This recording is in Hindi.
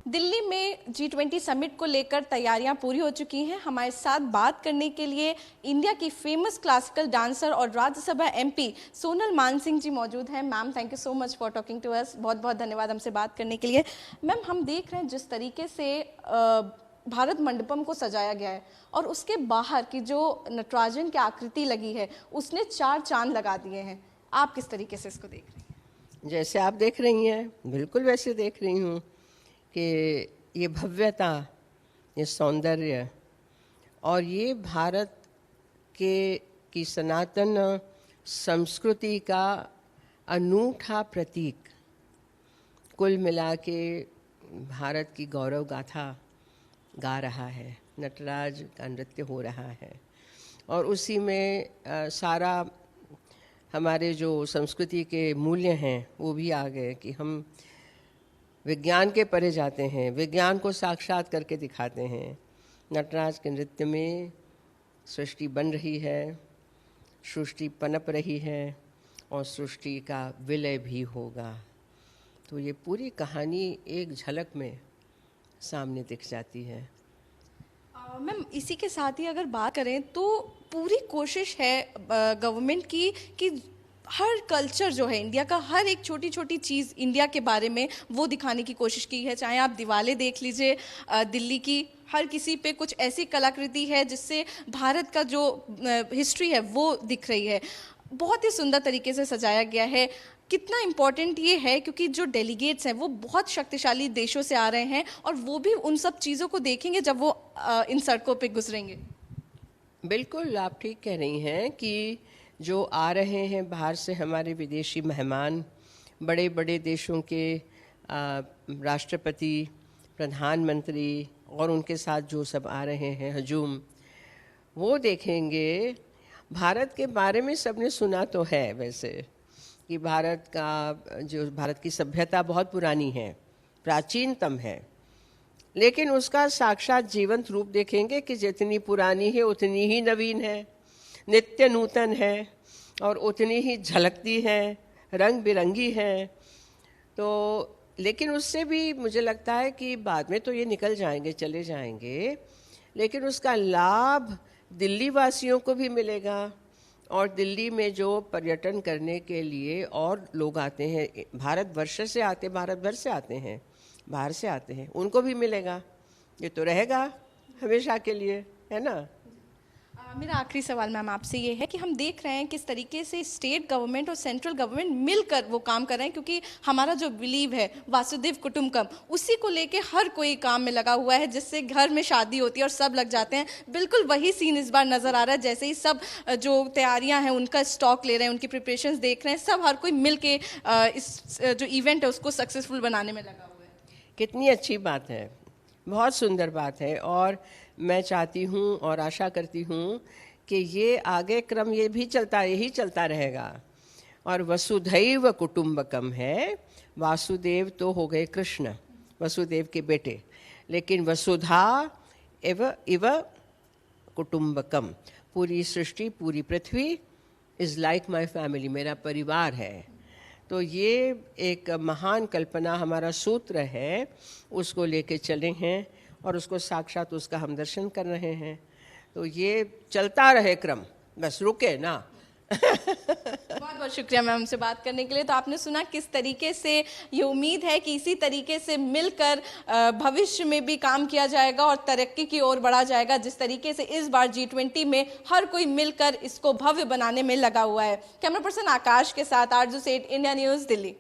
दिल्ली में G20 समिट को लेकर तैयारियां पूरी हो चुकी हैं। हमारे साथ बात करने के लिए इंडिया की फेमस क्लासिकल डांसर और राज्यसभा एमपी सोनल मानसिंह जी मौजूद हैं। Ma'am, thank you so much for talking to us. बहुत बहुत धन्यवाद हमसे बात करने के लिए। मैम, हम देख रहे हैं जिस तरीके से भारत मंडपम को सजाया गया है और उसके बाहर की जो नटराजन की आकृति लगी है उसने 4 चांद लगा दिए हैं। आप किस तरीके से इसको देख रही हैं? जैसे आप देख रही हैं, बिल्कुल वैसे देख रही हूँ कि ये भव्यता, ये सौंदर्य और ये भारत की सनातन संस्कृति का अनूठा प्रतीक कुल मिला के भारत की गौरव गाथा गा रहा है। नटराज का नृत्य हो रहा है और उसी में सारा हमारे जो संस्कृति के मूल्य हैं वो भी आ गए कि हम विज्ञान के परे जाते हैं, विज्ञान को साक्षात करके दिखाते हैं। नटराज के नृत्य में सृष्टि बन रही है, सृष्टि पनप रही है और सृष्टि का विलय भी होगा। तो ये पूरी कहानी एक झलक में सामने दिख जाती है। मैम, इसी के साथ ही अगर बात करें तो पूरी कोशिश है गवर्नमेंट की कि हर कल्चर जो है इंडिया का, हर एक छोटी छोटी चीज़ इंडिया के बारे में वो दिखाने की कोशिश की है। चाहे आप दिवाले देख लीजिए दिल्ली की, हर किसी पे कुछ ऐसी कलाकृति है जिससे भारत का जो हिस्ट्री है वो दिख रही है। बहुत ही सुंदर तरीके से सजाया गया है। कितना इम्पोर्टेंट ये है क्योंकि जो डेलीगेट्स हैं वो बहुत शक्तिशाली देशों से आ रहे हैं और वो भी उन सब चीज़ों को देखेंगे जब वो इन सड़कों पे गुजरेंगे। बिल्कुल, आप ठीक कह रही हैं कि जो आ रहे हैं बाहर से हमारे विदेशी मेहमान, बड़े बड़े देशों के राष्ट्रपति, प्रधानमंत्री और उनके साथ जो सब आ रहे हैं हजूम, वो देखेंगे। भारत के बारे में सबने सुना तो है वैसे कि भारत की सभ्यता बहुत पुरानी है, प्राचीनतम है, लेकिन उसका साक्षात जीवंत रूप देखेंगे कि जितनी पुरानी है उतनी ही नवीन है, नित्य नूतन है और उतनी ही झलकती है, रंग बिरंगी है। तो लेकिन उससे भी मुझे लगता है कि बाद में तो ये निकल जाएंगे, चले जाएंगे, लेकिन उसका लाभ दिल्ली वासियों को भी मिलेगा और दिल्ली में जो पर्यटन करने के लिए और लोग आते हैं, भारतवर्ष से आते, भारत भर से आते हैं, बाहर से आते हैं, उनको भी मिलेगा। ये तो रहेगा हमेशा के लिए, है ना। मेरा आखिरी सवाल मैम आपसे ये है कि हम देख रहे हैं किस तरीके से स्टेट गवर्नमेंट और सेंट्रल गवर्नमेंट मिलकर वो काम कर रहे हैं, क्योंकि हमारा जो बिलीव है वासुदेव कुटुंबकम, उसी को लेके हर कोई काम में लगा हुआ है, जिससे घर में शादी होती है और सब लग जाते हैं। बिल्कुल वही सीन इस बार नज़र आ रहा है। जैसे ही सब जो तैयारियाँ हैं उनका स्टॉक ले रहे हैं, उनकी प्रिपरेशंस देख रहे हैं, सब हर कोई मिल के इस जो इवेंट है उसको सक्सेसफुल बनाने में लगा हुआ है। कितनी अच्छी बात है, बहुत सुंदर बात है। और मैं चाहती हूँ और आशा करती हूँ कि ये आगे क्रम यही चलता रहेगा। और वसुधैव कुटुंबकम है, वासुदेव तो हो गए कृष्ण, वसुदेव के बेटे, लेकिन वसुधा इव कुटुंबकम, पूरी सृष्टि, पूरी पृथ्वी इज़ लाइक माई फैमिली, मेरा परिवार है। तो ये एक महान कल्पना, हमारा सूत्र है, उसको लेके चले हैं और उसको साक्षात उसका हम दर्शन कर रहे हैं। तो ये चलता रहे क्रम, बस रुके ना। बहुत बहुत शुक्रिया मैम हमसे बात करने के लिए। तो आपने सुना किस तरीके से ये उम्मीद है कि इसी तरीके से मिलकर भविष्य में भी काम किया जाएगा और तरक्की की ओर बढ़ा जाएगा, जिस तरीके से इस बार G20 में हर कोई मिलकर इसको भव्य बनाने में लगा हुआ है। कैमरा पर्सन आकाश के साथ आरजू सेठ, इंडिया न्यूज़, दिल्ली।